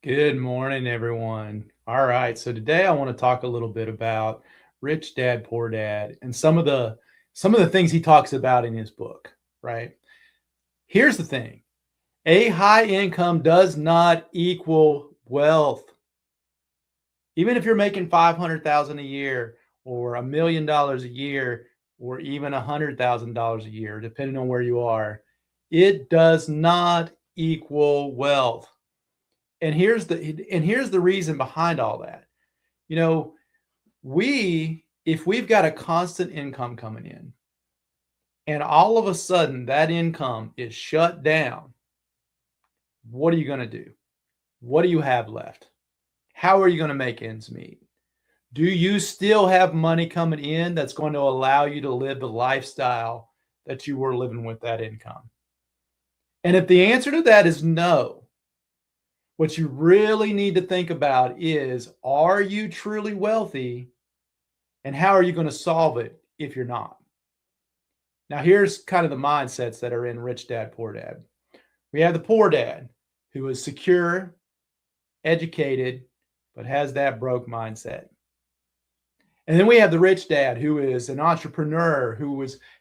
Good morning, everyone. All right, so today I want to talk a little bit about Rich Dad, Poor Dad and some of the things he talks about in his book, right? Here's the thing. A high income does not equal wealth. Even if you're making 500,000 a year or $1 million a year or even $100,000 a year, depending on where you are, it does not equal wealth. And here's the reason behind all that. You know, if we've got a constant income coming in and all of a sudden that income is shut down, what are you going to do? What do you have left? How are you going to make ends meet? Do you still have money coming in that's going to allow you to live the lifestyle that you were living with that income? And if the answer to that is no, what you really need to think about is, are you truly wealthy? And how are you going to solve it if you're not? Now, here's kind of the mindsets that are in Rich Dad, Poor Dad. We have the poor dad who is secure, educated, but has that broke mindset. And then we have the rich dad who is an entrepreneur,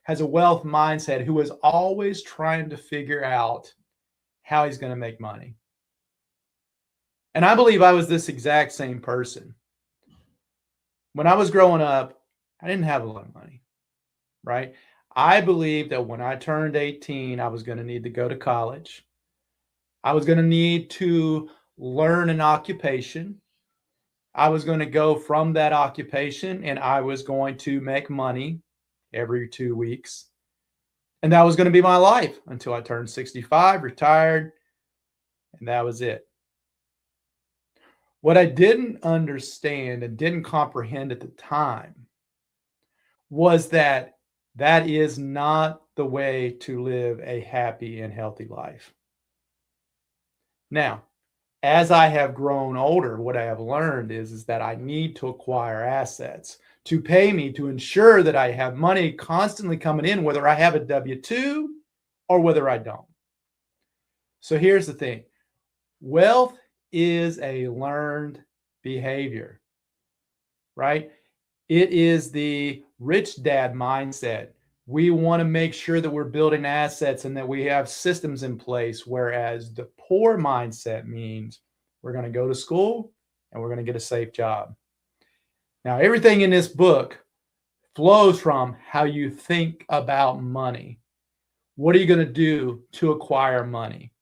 has a wealth mindset, who is always trying to figure out how he's going to make money. And I believe I was this exact same person. When I was growing up, I didn't have a lot of money, right? I believed that when I turned 18, I was going to need to go to college. I was going to need to learn an occupation. I was going to go from that occupation and I was going to make money every 2 weeks. And that was going to be my life until I turned 65, retired, and that was it. What I didn't understand and didn't comprehend at the time was that that is not the way to live a happy and healthy life. Now, as I have grown older, what I have learned is that I need to acquire assets to pay me, to ensure that I have money constantly coming in, whether I have a W-2 or whether I don't. So here's the thing. Wealth is a learned behavior, right? It is the rich dad mindset. We want to make sure that we're building assets and that we have systems in place, whereas the poor mindset means we're going to go to school and we're going to get a safe job. Now, everything in this book flows from how you think about money. What are you going to do to acquire money?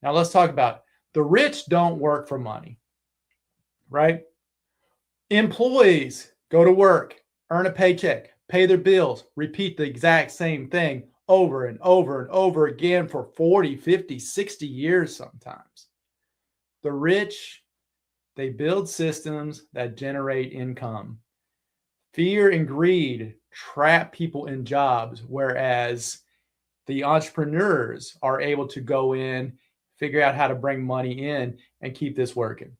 Now, let's talk about it. The rich don't work for money, right? Employees go to work, earn a paycheck, pay their bills, repeat the exact same thing over and over and over again for 40, 50, 60 years sometimes. The rich, they build systems that generate income. Fear and greed trap people in jobs, whereas the entrepreneurs are able to go in, figure out how to bring money in and keep this working.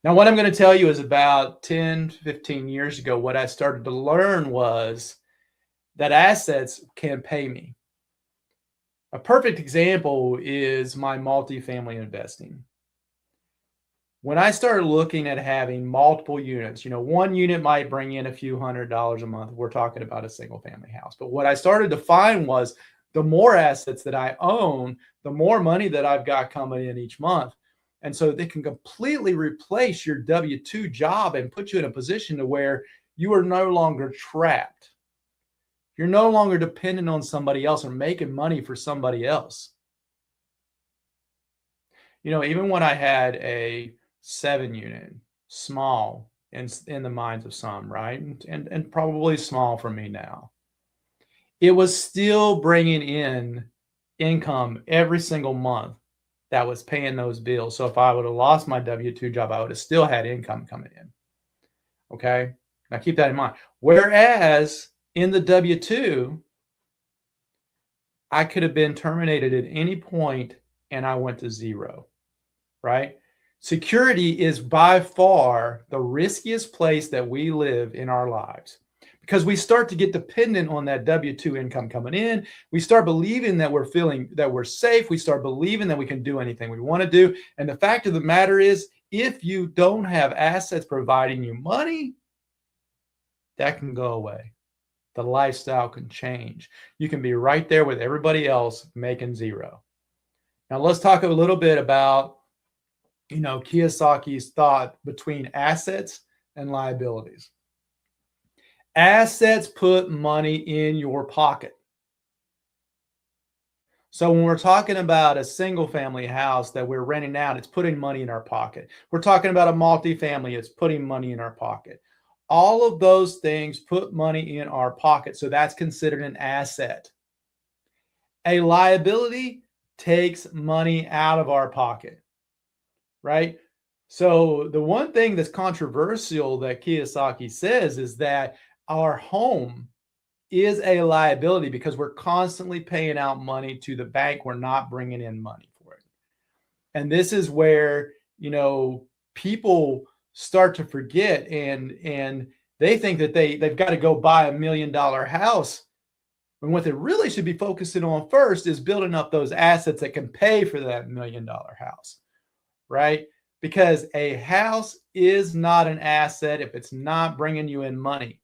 Now, what I'm going to tell you is about 10, 15 years ago, what I started to learn was that assets can pay me. A perfect example is my multifamily investing. When I started looking at having multiple units, one unit might bring in a few $100s a month. We're talking about a single family house. But what I started to find was the more assets that I own, the more money that I've got coming in each month. And so they can completely replace your W-2 job and put you in a position to where you are no longer trapped. You're no longer dependent on somebody else or making money for somebody else. Even when I had a 7-unit, small in the minds of some, right? And probably small for me now. It was still bringing in income every single month that was paying those bills. So if I would have lost my W-2 job, I would have still had income coming in. Okay? Now keep that in mind. Whereas in the W-2, I could have been terminated at any point and I went to zero, right? Security is by far the riskiest place that we live in our lives because we start to get dependent on that W-2 income coming in. We start believing that we're feeling that we're safe. We start believing that we can do anything we want to do. And the fact of the matter is, if you don't have assets providing you money, that can go away. The lifestyle can change. You can be right there with everybody else making zero. Now let's talk a little bit about, Kiyosaki's thought between assets and liabilities. Assets put money in your pocket. So when we're talking about a single family house that we're renting out, it's putting money in our pocket. We're talking about a multifamily, it's putting money in our pocket. All of those things put money in our pocket. So that's considered an asset. A liability takes money out of our pocket, right? So the one thing that's controversial that Kiyosaki says is that our home is a liability because we're constantly paying out money to the bank. We're not bringing in money for it. And this is where, people start to forget and they think that they've got to go buy $1 million house. And what they really should be focusing on first is building up those assets that can pay for that $1 million house, right? Because a house is not an asset if it's not bringing you in money.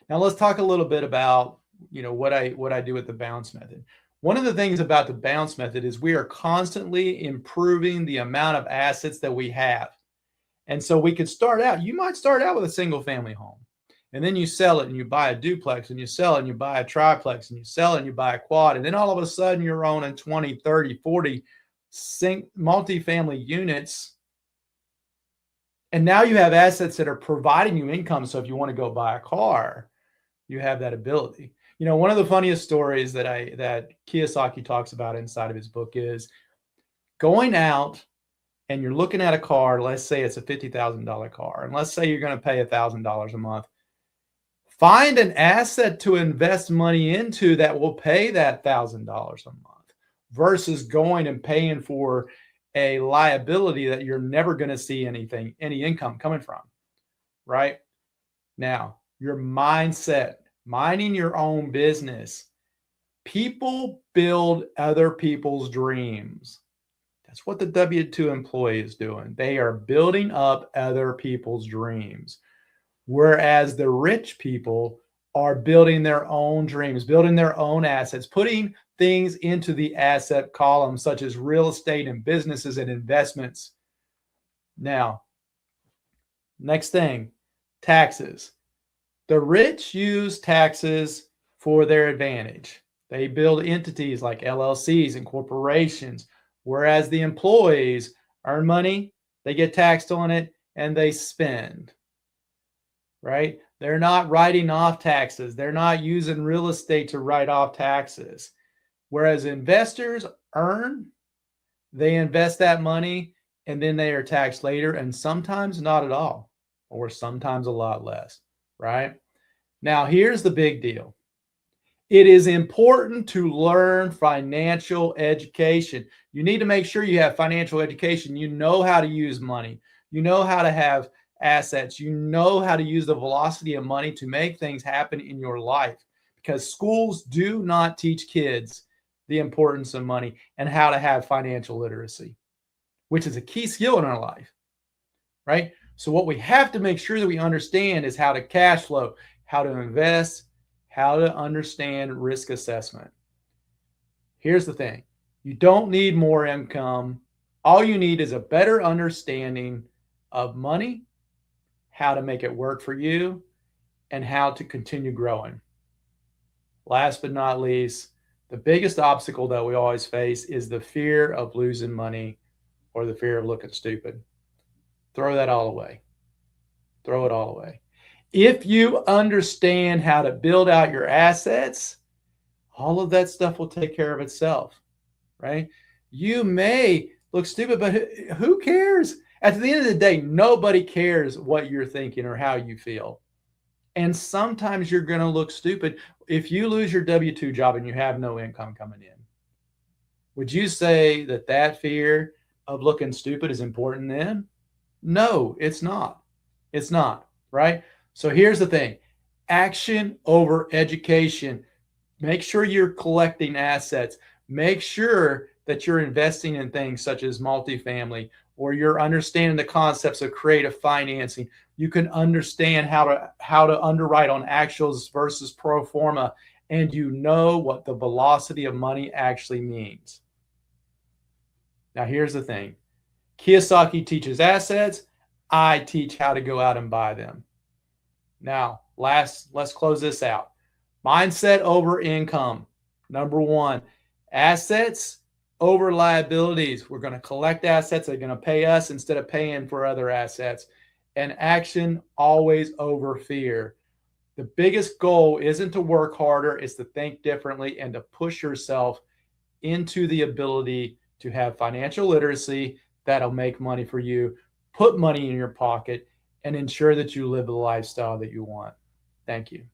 Now let's talk a little bit about, what I do with the bounce method. One of the things about the bounce method is we are constantly improving the amount of assets that we have. And so we could you might start out with a single family home, and then you sell it and you buy a duplex, and you sell it and you buy a triplex, and you sell it and you buy a quad. And then all of a sudden you're owning 20, 30, 40 multifamily units. And now you have assets that are providing you income. So if you want to go buy a car, you have that ability. One of the funniest stories that Kiyosaki talks about inside of his book is going out and you're looking at a car. Let's say it's a $50,000 car, and let's say you're going to pay $1,000 a month. Find an asset to invest money into that will pay that $1,000 a month versus going and paying for a liability that you're never going to see any income coming from, right? Now, your mindset, minding your own business. People build other people's dreams. That's what the W-2 employee is doing. They are building up other people's dreams. Whereas the rich people are building their own dreams, building their own assets, putting things into the asset column, such as real estate and businesses and investments. Now, next thing, taxes. The rich use taxes for their advantage. They build entities like LLCs and corporations, whereas the employees earn money, they get taxed on it, and they spend, right? They're not writing off taxes. They're not using real estate to write off taxes. Whereas investors earn, they invest that money, and then they are taxed later, and sometimes not at all, or sometimes a lot less, right? Now, here's the big deal. It is important to learn financial education. You need to make sure you have financial education. You know how to use money. You know how to have assets. You know how to use the velocity of money to make things happen in your life, because schools do not teach kids the importance of money and how to have financial literacy, which is a key skill in our life, right? So what we have to make sure that we understand is how to cash flow, how to invest, how to understand risk assessment. Here's the thing. You don't need more income. All you need is a better understanding of money, how to make it work for you, and how to continue growing. Last but not least, the biggest obstacle that we always face is the fear of losing money or the fear of looking stupid. Throw that all away. Throw it all away. If you understand how to build out your assets, all of that stuff will take care of itself, right? You may look stupid, but who cares? At the end of the day, nobody cares what you're thinking or how you feel. And sometimes you're going to look stupid. If you lose your W-2 job and you have no income coming in, would you say that that fear of looking stupid is important then? No, it's not. It's not, right? So here's the thing. Action over education. Make sure you're collecting assets. Make sure that you're investing in things such as multifamily, or you're understanding the concepts of creative financing. You can understand how to underwrite on actuals versus pro forma, and you know what the velocity of money actually means. Now, here's the thing. Kiyosaki teaches assets. I teach how to go out and buy them. Now, let's close this out. Mindset over income. Number one, assets over liabilities. We're going to collect assets that are going to pay us instead of paying for other assets. And action always over fear. The biggest goal isn't to work harder, it's to think differently and to push yourself into the ability to have financial literacy that'll make money for you, put money in your pocket, and ensure that you live the lifestyle that you want. Thank you.